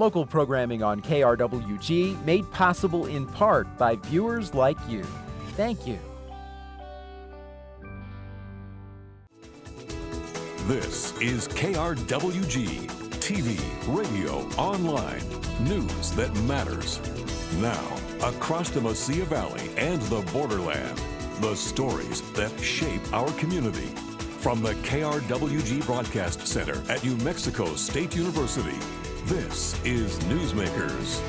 Local programming on KRWG made possible in part by viewers like you. Thank you. This is KRWG, TV, radio, online, news that matters. Now, across the Mesilla Valley and the borderland, the stories that shape our community. From the KRWG Broadcast Center at New Mexico State University, this is Newsmakers.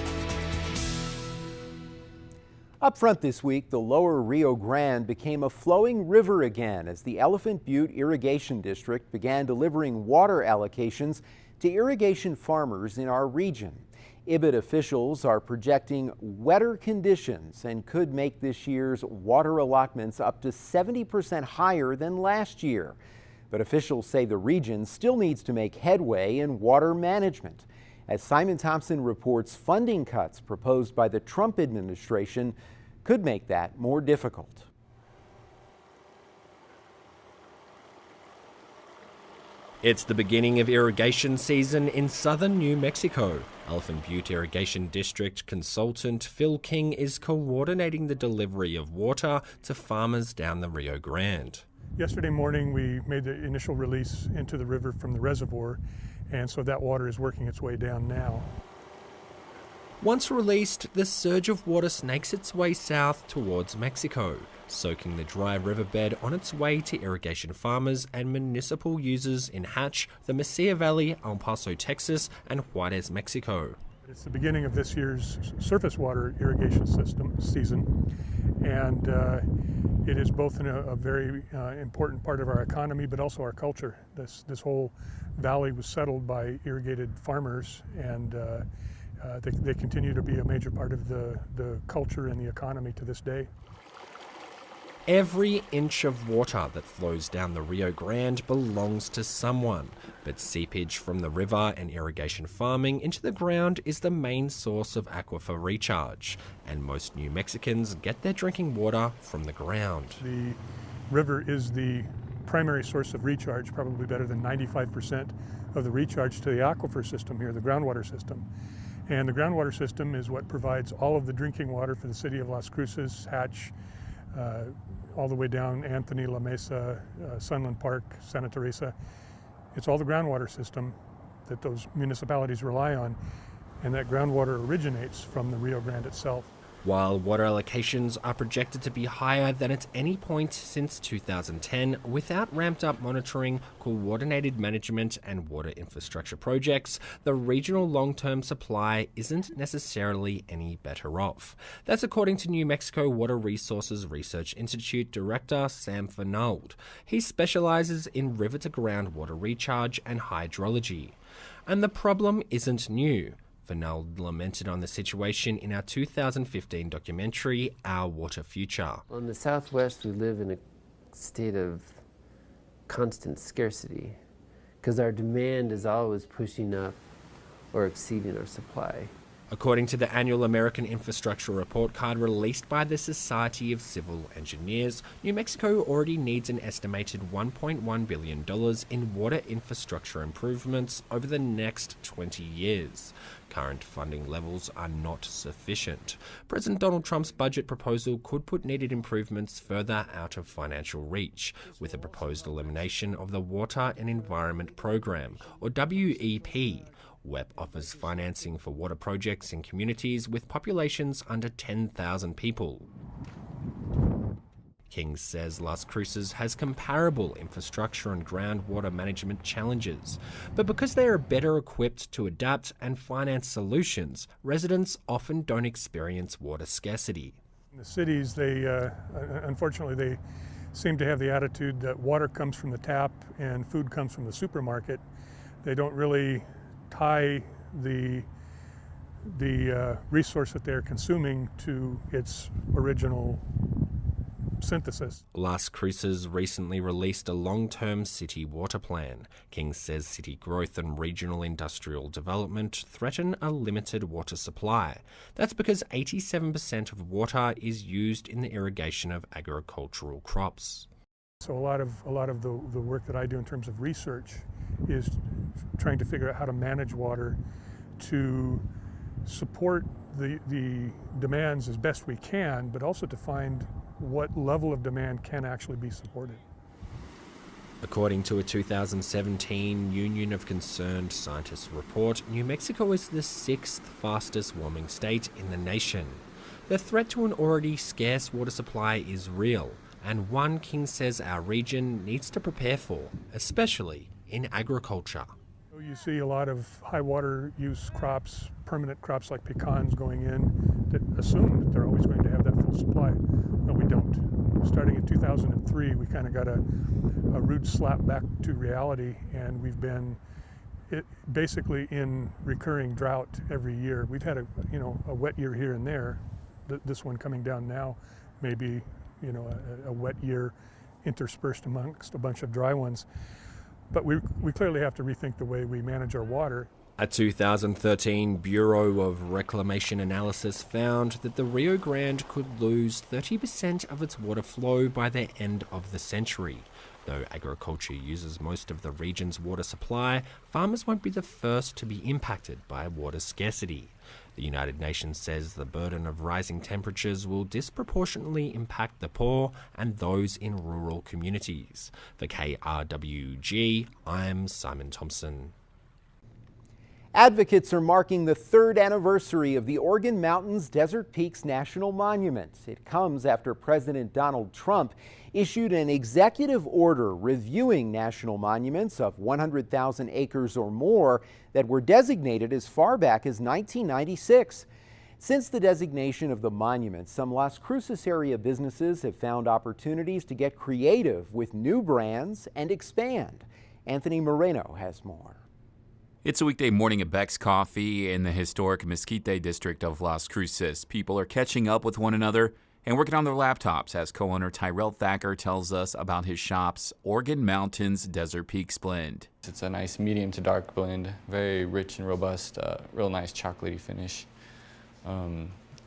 Up front this week, the lower Rio Grande became a flowing river again as the Elephant Butte Irrigation District began delivering water allocations to irrigation farmers in our region. IBID officials are projecting wetter conditions and could make this year's water allotments up to 70% higher than last year. But officials say the region still needs to make headway in water management. As Simon Thompson reports, funding cuts proposed by the Trump administration could make that more difficult. It's the beginning of irrigation season in southern New Mexico. Elephant Butte Irrigation District consultant Phil King is coordinating the delivery of water to farmers down the Rio Grande. Yesterday morning we made the initial release into the river from the reservoir, and so that water is working its way down now. Once released, the surge of water snakes its way south towards Mexico, soaking the dry riverbed on its way to irrigation farmers and municipal users in Hatch, the Mesilla Valley, El Paso, Texas, and Juarez, Mexico. It's the beginning of this year's surface water irrigation season, and it is both a very important part of our economy, but also our culture. This whole valley was settled by irrigated farmers, and they continue to be a major part of the culture and the economy to this day. Every inch of water that flows down the Rio Grande belongs to someone, but seepage from the river and irrigation farming into the ground is the main source of aquifer recharge, and most New Mexicans get their drinking water from the ground. The river is the primary source of recharge, probably better than 95% of the recharge to the aquifer system here, the groundwater system. And the groundwater system is what provides all of the drinking water for the city of Las Cruces, Hatch, all the way down Anthony, La Mesa, Sunland Park, Santa Teresa. It's all the groundwater system that those municipalities rely on, and that groundwater originates from the Rio Grande itself. While water allocations are projected to be higher than at any point since 2010, without ramped-up monitoring, coordinated management, and water infrastructure projects, the regional long-term supply isn't necessarily any better off. That's according to New Mexico Water Resources Research Institute Director Sam Fernald. He specializes in river-to-ground water recharge and hydrology. And the problem isn't new. Fernald lamented on the situation in our 2015 documentary, Our Water Future. In the Southwest, we live in a state of constant scarcity because our demand is always pushing up or exceeding our supply. According to the annual American Infrastructure Report Card released by the Society of Civil Engineers, New Mexico already needs an estimated $1.1 billion in water infrastructure improvements over the next 20 years. Current funding levels are not sufficient. President Donald Trump's budget proposal could put needed improvements further out of financial reach, with a proposed elimination of the Water and Environment Program, or WEP. WEP offers financing for water projects in communities with populations under 10,000 people. King says Las Cruces has comparable infrastructure and groundwater management challenges, but because they are better equipped to adapt and finance solutions, residents often don't experience water scarcity. In the cities, unfortunately, they seem to have the attitude that water comes from the tap and food comes from the supermarket. They don't really tie the resource that they're consuming to its original synthesis. Las Cruces recently released a long-term city water plan. King says city growth and regional industrial development threaten a limited water supply. That's because 87% of water is used in the irrigation of agricultural crops. So a lot of the work that I do in terms of research is trying to figure out how to manage water to support the demands as best we can, but also to find what level of demand can actually be supported. According to a 2017 Union of Concerned Scientists report, New Mexico is the 6th fastest warming state in the nation. The threat to an already scarce water supply is real, and one King says our region needs to prepare for, especially in agriculture. You see a lot of high water use crops, permanent crops like pecans going in that assume that they're always going to have that full supply, but we don't. Starting in 2003, we kind of got a rude slap back to reality, and we've been basically in recurring drought every year. We've had a wet year here and there. This one coming down now may be a wet year interspersed amongst a bunch of dry ones. But we clearly have to rethink the way we manage our water. A 2013 Bureau of Reclamation analysis found that the Rio Grande could lose 30% of its water flow by the end of the century. Though agriculture uses most of the region's water supply, farmers won't be the first to be impacted by water scarcity. The United Nations says the burden of rising temperatures will disproportionately impact the poor and those in rural communities. For KRWG, I'm Simon Thompson. Advocates are marking the 3rd anniversary of the Organ Mountains Desert Peaks National Monument. It comes after President Donald Trump issued an executive order reviewing national monuments of 100,000 acres or more that were designated as far back as 1996. Since the designation of the monument, some Las Cruces area businesses have found opportunities to get creative with new brands and expand. Anthony Moreno has more. It's a weekday morning at Beck's Coffee in the historic Mesquite district of Las Cruces. People are catching up with one another and working on their laptops as co-owner Tyrell Thacker tells us about his shop's Organ Mountains Desert Peaks blend. It's a nice medium to dark blend, very rich and robust, real nice chocolatey finish.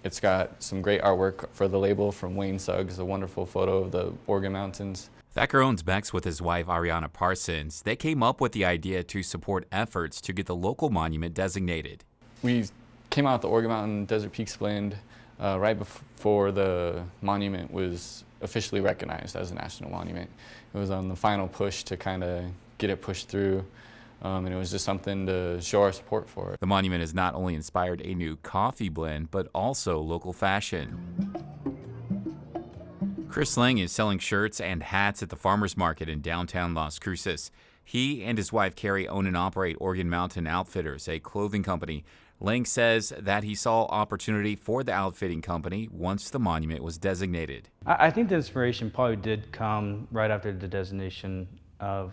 It's got some great artwork for the label from Wayne Suggs, a wonderful photo of the Organ Mountains. Thacker owns Beck's with his wife Ariana Parsons. They came up with the idea to support efforts to get the local monument designated. We came out with the Organ Mountain Desert Peaks blend right before the monument was officially recognized as a national monument. It was on the final push to kind of get it pushed through, and it was just something to show our support for. The monument has not only inspired a new coffee blend, but also local fashion. Chris Lang is selling shirts and hats at the farmers market in downtown Las Cruces. He and his wife Carrie own and operate Organ Mountain Outfitters, a clothing company. Lang says that he saw opportunity for the outfitting company once the monument was designated. I think the inspiration probably did come right after the designation of,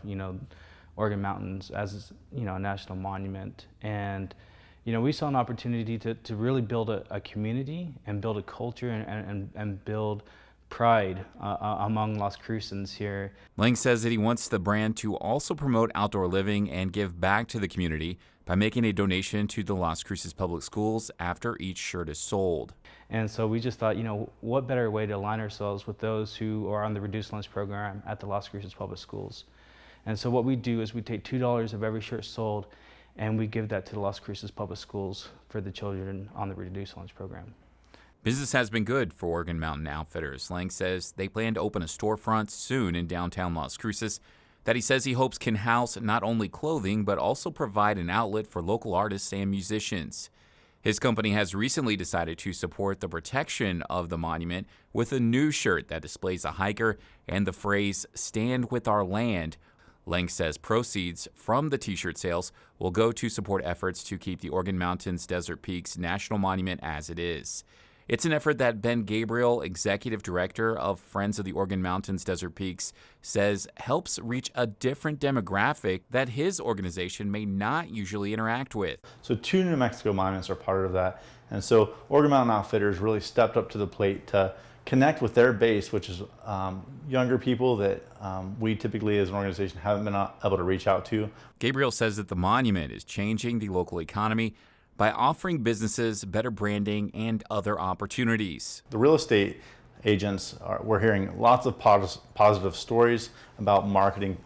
Organ Mountains as, a national monument. And, we saw an opportunity to really build a community and build a culture and build pride among Las Cruces here. Lang says that he wants the brand to also promote outdoor living and give back to the community by making a donation to the Las Cruces Public Schools after each shirt is sold. And so we just thought, what better way to align ourselves with those who are on the reduced lunch program at the Las Cruces Public Schools. And so what we do is we take $2 of every shirt sold and we give that to the Las Cruces Public Schools for the children on the reduced lunch program. Business has been good for Organ Mountain Outfitters. Lang says they plan to open a storefront soon in downtown Las Cruces that he says he hopes can house not only clothing but also provide an outlet for local artists and musicians. His company has recently decided to support the protection of the monument with a new shirt that displays a hiker and the phrase "Stand with our land." Lang says proceeds from the t-shirt sales will go to support efforts to keep the Organ Mountains Desert Peaks National Monument as it is. It's an effort that Ben Gabriel, executive director of Friends of the Organ Mountains Desert Peaks, says helps reach a different demographic that his organization may not usually interact with. So 2 New Mexico monuments are part of that. And so Organ Mountain Outfitters really stepped up to the plate to connect with their base, which is younger people that we typically as an organization haven't been able to reach out to. Gabriel says that the monument is changing the local economy by offering businesses better branding and other opportunities. The real estate agents, we're hearing lots of positive stories about marketing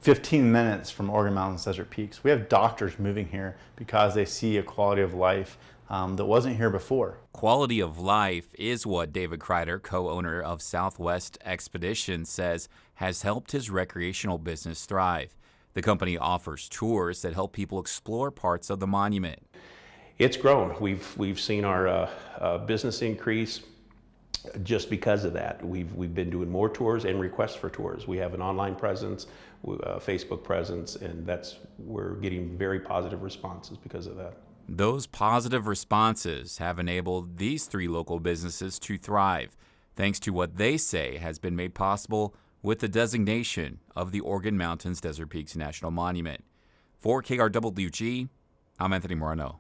15 minutes from Organ Mountain's Desert Peaks. We have doctors moving here because they see a quality of life that wasn't here before. Quality of life is what David Kreider, co-owner of Southwest Expedition, says has helped his recreational business thrive. The company offers tours that help people explore parts of the monument. It's grown. We've seen our business increase just because of that. We've been doing more tours and requests for tours. We have an online presence, a Facebook presence, and we're getting very positive responses because of that. Those positive responses have enabled these 3 local businesses to thrive, thanks to what they say has been made possible with the designation of the Organ Mountains Desert Peaks National Monument. For KRWG, I'm Anthony Morano.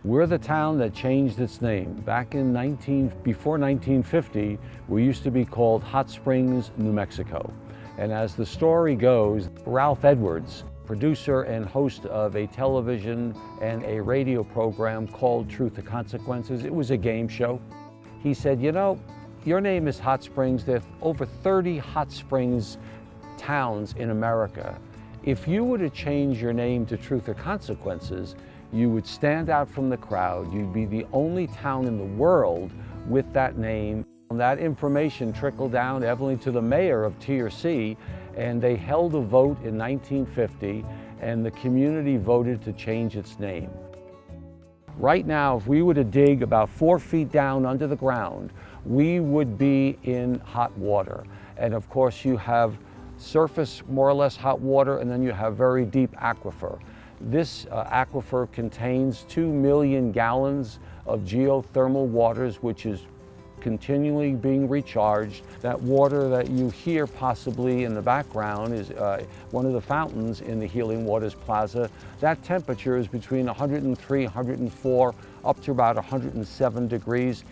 We're the town that changed its name. Back in before 1950, we used to be called Hot Springs, New Mexico. And as the story goes, Ralph Edwards, producer and host of a television and a radio program called Truth or Consequences, it was a game show. He said, you know, your name is Hot Springs. There are over 30 Hot Springs towns in America. If you were to change your name to Truth or Consequences, you would stand out from the crowd. You'd be the only town in the world with that name. And that information trickled down evidently to the mayor of TRC, and they held a vote in 1950, and the community voted to change its name. Right now, if we were to dig about 4 feet down under the ground, we would be in hot water. And of course, you have surface, more or less hot water, and then you have very deep aquifer. This aquifer contains 2 million gallons of geothermal waters, which is continually being recharged. That water that you hear possibly in the background is one of the fountains in the Healing Waters Plaza. That temperature is between 103, 104, up to about 107 degrees.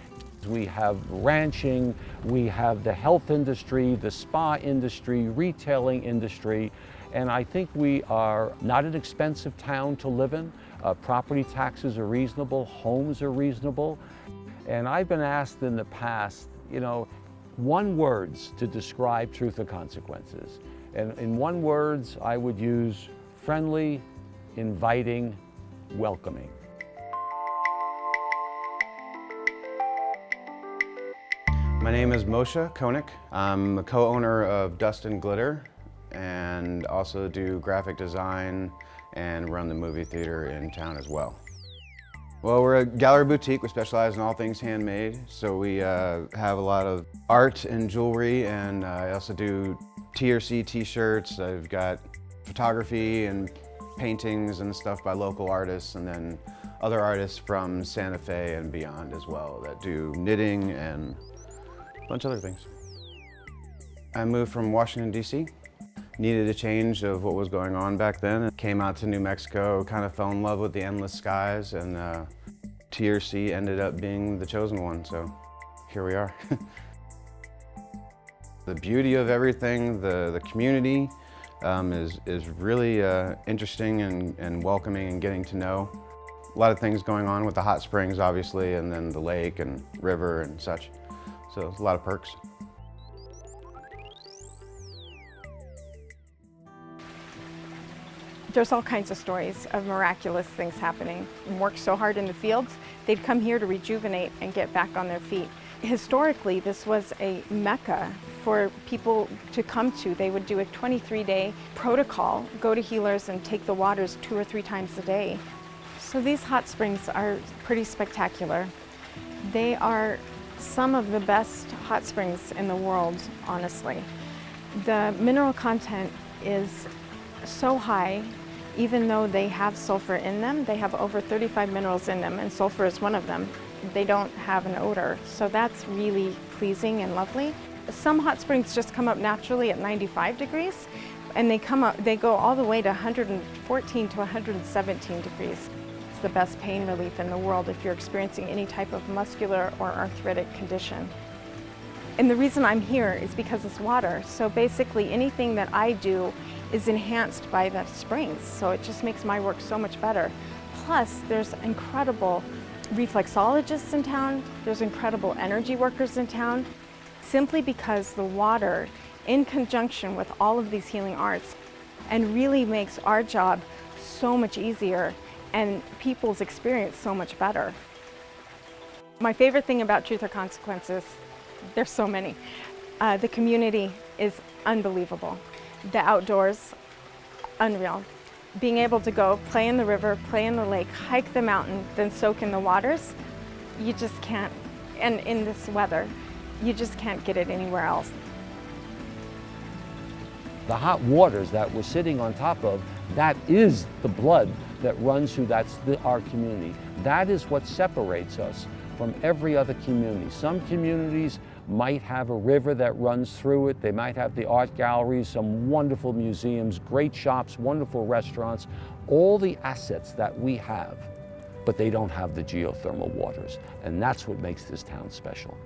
We have ranching, we have the health industry, the spa industry, retailing industry. And I think we are not an expensive town to live in. Property taxes are reasonable, homes are reasonable. And I've been asked in the past, you know, 1 word to describe Truth or Consequences. And in 1 word, I would use friendly, inviting, welcoming. My name is Moshe Koenig. I'm a co-owner of Dust and Glitter, and also do graphic design and run the movie theater in town as well. Well, we're a gallery boutique. We specialize in all things handmade. So we have a lot of art and jewelry, and I also do TRC t-shirts. I've got photography and paintings and stuff by local artists, and then other artists from Santa Fe and beyond as well that do knitting and a bunch of other things. I moved from Washington, D.C. Needed a change of what was going on back then. Came out to New Mexico, kind of fell in love with the endless skies, and TRC ended up being the chosen one, so here we are. The beauty of everything, the community is really interesting and welcoming and getting to know. A lot of things going on with the hot springs, obviously, and then the lake and river and such. So a lot of perks. There's all kinds of stories of miraculous things happening. And worked so hard in the fields, they'd come here to rejuvenate and get back on their feet. Historically, this was a mecca for people to come to. They would do a 23-day protocol, go to healers and take the waters 2 or 3 times a day. So these hot springs are pretty spectacular. They are some of the best hot springs in the world, honestly. The mineral content is so high, even though they have sulfur in them. They have over 35 minerals in them, and sulfur is one of them. They don't have an odor, so that's really pleasing and lovely. Some hot springs just come up naturally at 95 degrees, and they go all the way to 114 to 117 degrees. It's the best pain relief in the world if you're experiencing any type of muscular or arthritic condition. And the reason I'm here is because it's water. So basically anything that I do is enhanced by the springs. So it just makes my work so much better. Plus, there's incredible reflexologists in town. There's incredible energy workers in town. Simply because the water, in conjunction with all of these healing arts, and really makes our job so much easier and people's experience so much better. My favorite thing about Truth or Consequences, there's so many. The community is unbelievable. The outdoors, unreal. Being able to go play in the river, play in the lake, hike the mountain, then soak in the waters, you just can't, and in this weather, you just can't get it anywhere else. The hot waters that we're sitting on top of, that is the blood that runs through our community. That is what separates us from every other community. Some communities might have a river that runs through it. They might have the art galleries, some wonderful museums, great shops, wonderful restaurants, all the assets that we have, but they don't have the geothermal waters. And that's what makes this town special.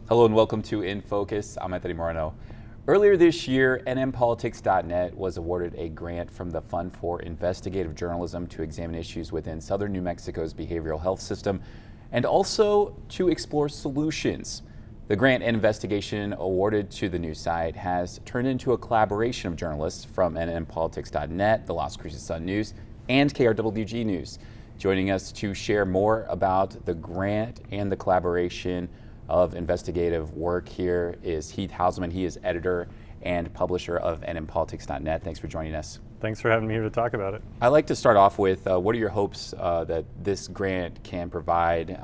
Hello and welcome to In Focus. I'm Anthony Moreno. Earlier this year, nmpolitics.net was awarded a grant from the Fund for Investigative Journalism to examine issues within southern New Mexico's behavioral health system and also to explore solutions. The grant and investigation awarded to the news site has turned into a collaboration of journalists from nmpolitics.net, the Las Cruces Sun News, and KRWG News. Joining us to share more about the grant and the collaboration of investigative work here is Heath Haussamen. He is editor and publisher of nmpolitics.net. Thanks for joining us. Thanks for having me here to talk about it. I'd like to start off with what are your hopes that this grant can provide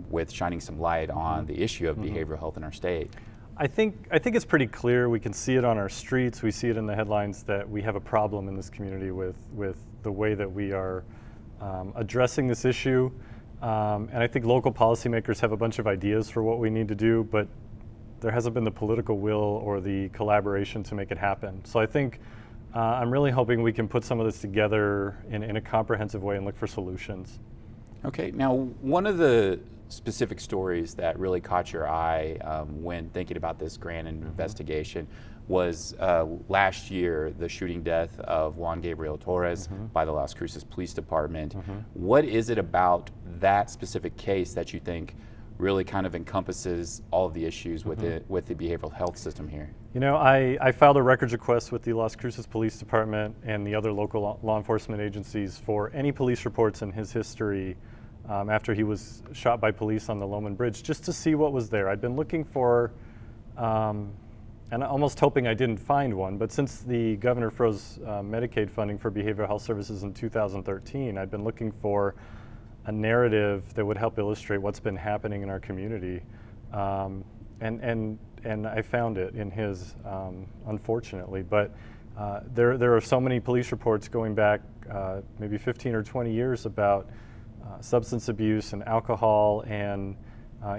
with shining some light on the issue of behavioral health in our state? I think it's pretty clear. We can see it on our streets. We see it in the headlines that we have a problem in this community with the way that we are addressing this issue. And I think local policymakers have a bunch of ideas for what we need to do, but there hasn't been the political will or the collaboration to make it happen. So I think I'm really hoping we can put some of this together in a comprehensive way and look for solutions. Okay, now one of the specific stories that really caught your eye when thinking about this grant and investigation was last year, the shooting death of Juan Gabriel Torres by the Las Cruces Police Department. What is it about that specific case that you think really kind of encompasses all of the issues with the behavioral health system here? You know, I filed a records request with the Las Cruces Police Department and the other local law enforcement agencies for any police reports in his history after he was shot by police on the Loman Bridge, just to see what was there. I'd been looking for, and almost hoping I didn't find one, but since the governor froze Medicaid funding for behavioral health services in 2013, I'd been looking for a narrative that would help illustrate what's been happening in our community. And I found it in his, unfortunately, but there are so many police reports going back maybe 15 or 20 years about substance abuse and alcohol, and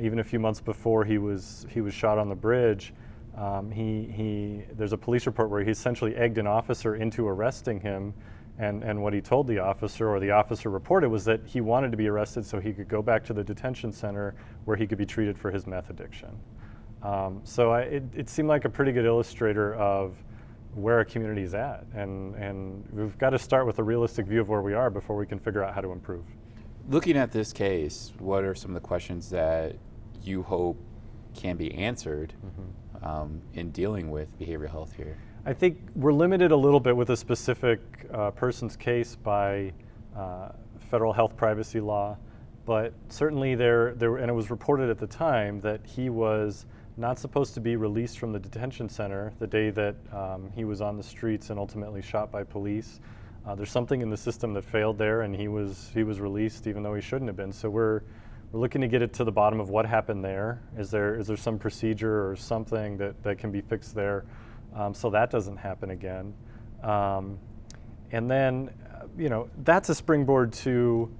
even a few months before he was shot on the bridge, there's a police report where he essentially egged an officer into arresting him, and what he told the officer, or the officer reported, was that he wanted to be arrested so he could go back to the detention center where he could be treated for his meth addiction. So it seemed like a pretty good illustrator of where our community is at, and we've got to start with a realistic view of where we are before we can figure out how to improve. Looking at this case, what are some of the questions that you hope can be answered in dealing with behavioral health here? I think we're limited a little bit with a specific person's case by federal health privacy law, but certainly there, and it was reported at the time that he was not supposed to be released from the detention center the day that he was on the streets and ultimately shot by police. There's something in the system that failed there, and he was released even though he shouldn't have been. So we're looking to get it to the bottom of what happened there. Is there some procedure or something that can be fixed there so that doesn't happen again? And then, that's a springboard to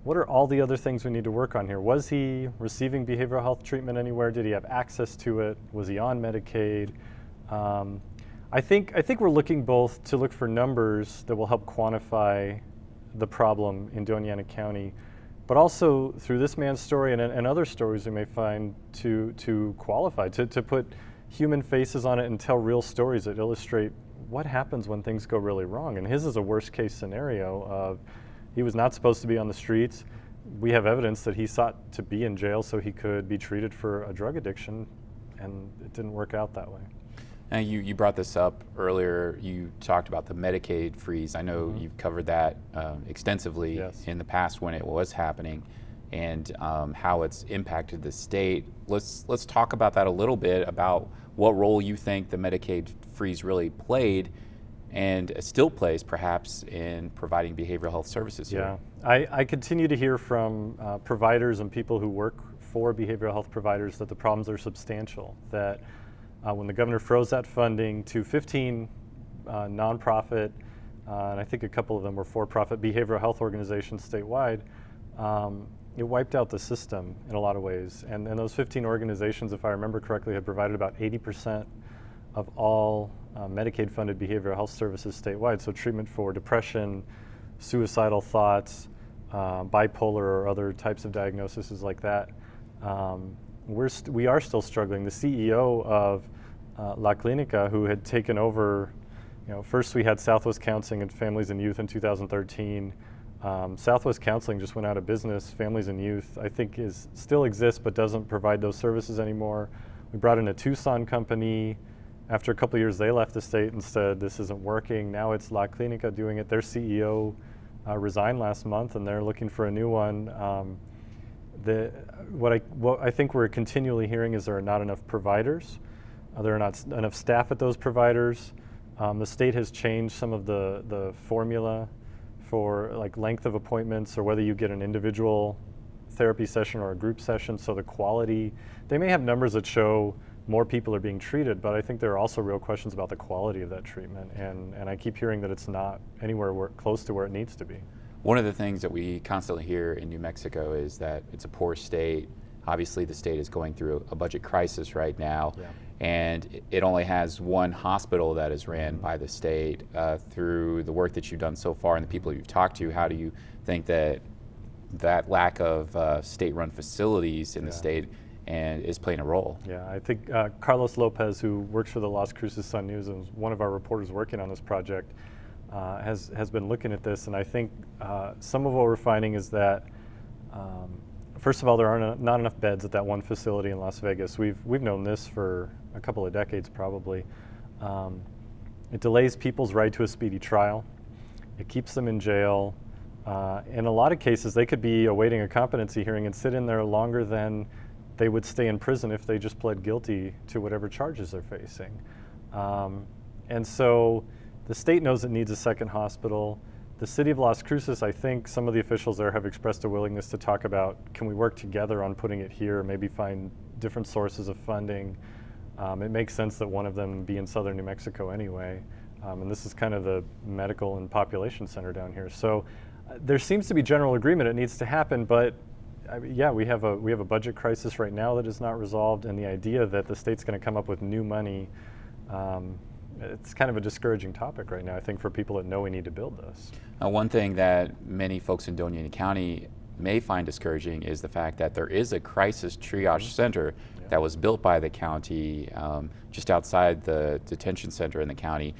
what are all the other things we need to work on here? Was he receiving behavioral health treatment anywhere? Did he have access to it? Was he on Medicaid? I think we're looking both to look for numbers that will help quantify the problem in Doña Ana County, but also through this man's story and other stories we may find to qualify, to put human faces on it and tell real stories that illustrate what happens when things go really wrong. And his is a worst case scenario of he was not supposed to be on the streets. We have evidence that he sought to be in jail so he could be treated for a drug addiction, and it didn't work out that way. Now, you brought this up earlier. You talked about the Medicaid freeze. I know you've covered that extensively in the past when it was happening, and how it's impacted the state. Let's talk about that a little bit, about what role you think the Medicaid freeze really played and still plays perhaps in providing behavioral health services here. Yeah, I continue to hear from providers and people who work for behavioral health providers that the problems are substantial, that when the governor froze that funding to 15 nonprofit, and I think a couple of them were for-profit behavioral health organizations statewide, it wiped out the system in a lot of ways. And those 15 organizations, if I remember correctly, had provided about 80% of all Medicaid-funded behavioral health services statewide, so treatment for depression, suicidal thoughts, bipolar or other types of diagnoses like that. We are still struggling. The CEO of La Clinica, who had taken over, first we had Southwest Counseling and Families and Youth in 2013. Southwest Counseling just went out of business. Families and Youth, I think, still exists but doesn't provide those services anymore. We brought in a Tucson company. After a couple of years, they left the state and said, this isn't working. Now it's La Clinica doing it. Their CEO resigned last month, and they're looking for a new one. What I think we're continually hearing is there are not enough providers. There are not enough staff at those providers. The state has changed some of the formula for like length of appointments or whether you get an individual therapy session or a group session. So the quality, they may have numbers that show more people are being treated, but I think there are also real questions about the quality of that treatment. And I keep hearing that it's not anywhere close to where it needs to be. One of the things that we constantly hear in New Mexico is that it's a poor state. Obviously, the state is going through a budget crisis right now, and it only has one hospital that is ran by the state. Through the work that you've done so far and the people you've talked to, how do you think that lack of state-run facilities in the state and is playing a role? Yeah, I think Carlos Lopez, who works for the Las Cruces Sun News and is one of our reporters working on this project, has been looking at this, and I think some of what we're finding is that first of all, there are not enough beds at that one facility in Las Vegas. We've known this for a couple of decades probably. It delays people's right to a speedy trial. It keeps them in jail. In a lot of cases, they could be awaiting a competency hearing and sit in there longer than they would stay in prison if they just pled guilty to whatever charges they're facing. And so the state knows it needs a second hospital. The city of Las Cruces, I think some of the officials there have expressed a willingness to talk about, can we work together on putting it here, maybe find different sources of funding. It makes sense that one of them be in southern New Mexico anyway. And this is kind of the medical and population center down here. So there seems to be general agreement it needs to happen, but yeah, we have a budget crisis right now that is not resolved, and the idea that the state's going to come up with new money, it's kind of a discouraging topic right now, I think, for people that know we need to build this. One thing that many folks in Doña Ana County may find discouraging is the fact that there is a crisis triage center that was built by the county just outside the detention center in the county.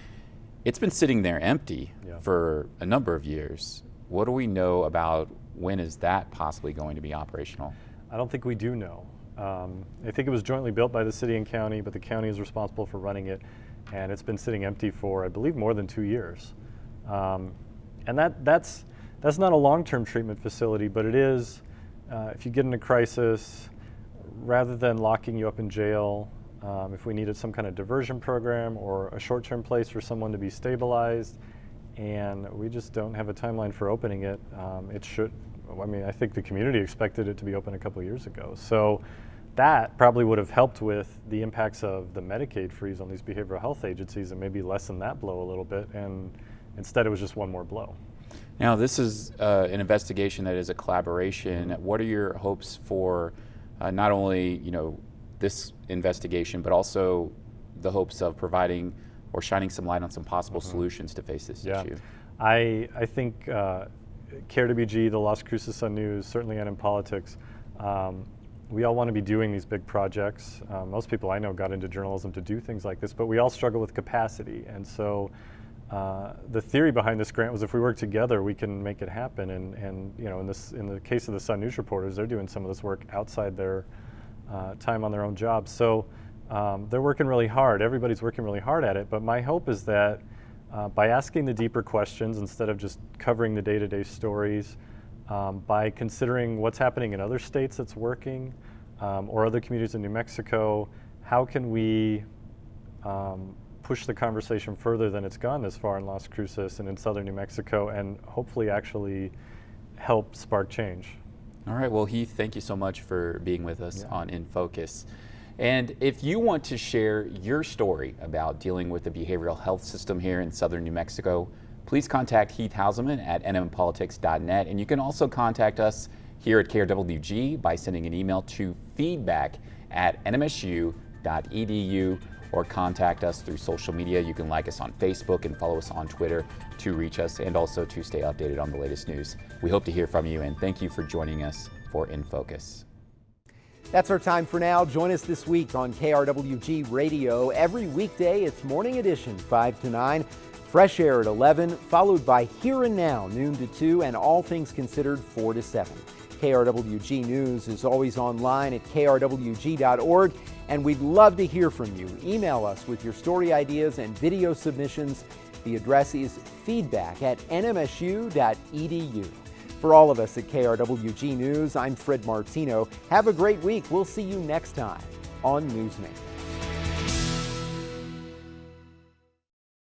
It's been sitting there empty for a number of years. What do we know about when is that possibly going to be operational? I don't think we do know. I think it was jointly built by the city and county, but the county is responsible for running it, and it's been sitting empty for, I believe, more than 2 years. And that's not a long-term treatment facility, but it is, if you get in a crisis, rather than locking you up in jail, if we needed some kind of diversion program or a short-term place for someone to be stabilized, and we just don't have a timeline for opening it. It should, I mean, I think the community expected it to be open a couple of years ago. So that probably would have helped with the impacts of the Medicaid freeze on these behavioral health agencies and maybe lessen that blow a little bit, and instead it was just one more blow. Now, this is an investigation that is a collaboration. What are your hopes for not only, this investigation, but also the hopes of providing or shining some light on some possible solutions to face this issue? I think KRWG, the Las Cruces Sun News, certainly and in politics, we all want to be doing these big projects. Most people I know got into journalism to do things like this, but we all struggle with capacity. And so the theory behind this grant was if we work together, we can make it happen. And in the case of the Sun News reporters, they're doing some of this work outside their time on their own jobs. So they're working really hard. Everybody's working really hard at it. But my hope is that by asking the deeper questions instead of just covering the day-to-day stories, by considering what's happening in other states that's working, or other communities in New Mexico, how can we push the conversation further than it's gone this far in Las Cruces and in southern New Mexico, and hopefully actually help spark change. All right, well, Heath, thank you so much for being with us on In Focus. And if you want to share your story about dealing with the behavioral health system here in southern New Mexico, please contact Heath Haussamen at nmpolitics.net. And you can also contact us here at KRWG by sending an email to feedback@nmsu.edu, or contact us through social media. You can like us on Facebook and follow us on Twitter to reach us and also to stay updated on the latest news. We hope to hear from you, and thank you for joining us for In Focus. That's our time for now. Join us this week on KRWG Radio. Every weekday, it's Morning Edition, 5 to 9, Fresh Air at 11, followed by Here and Now, noon to 2, and All Things Considered, 4 to 7. KRWG News is always online at krwg.org, and we'd love to hear from you. Email us with your story ideas and video submissions. The address is feedback@nmsu.edu. For all of us at KRWG News, I'm Fred Martino. Have a great week. We'll see you next time on Newsmakers.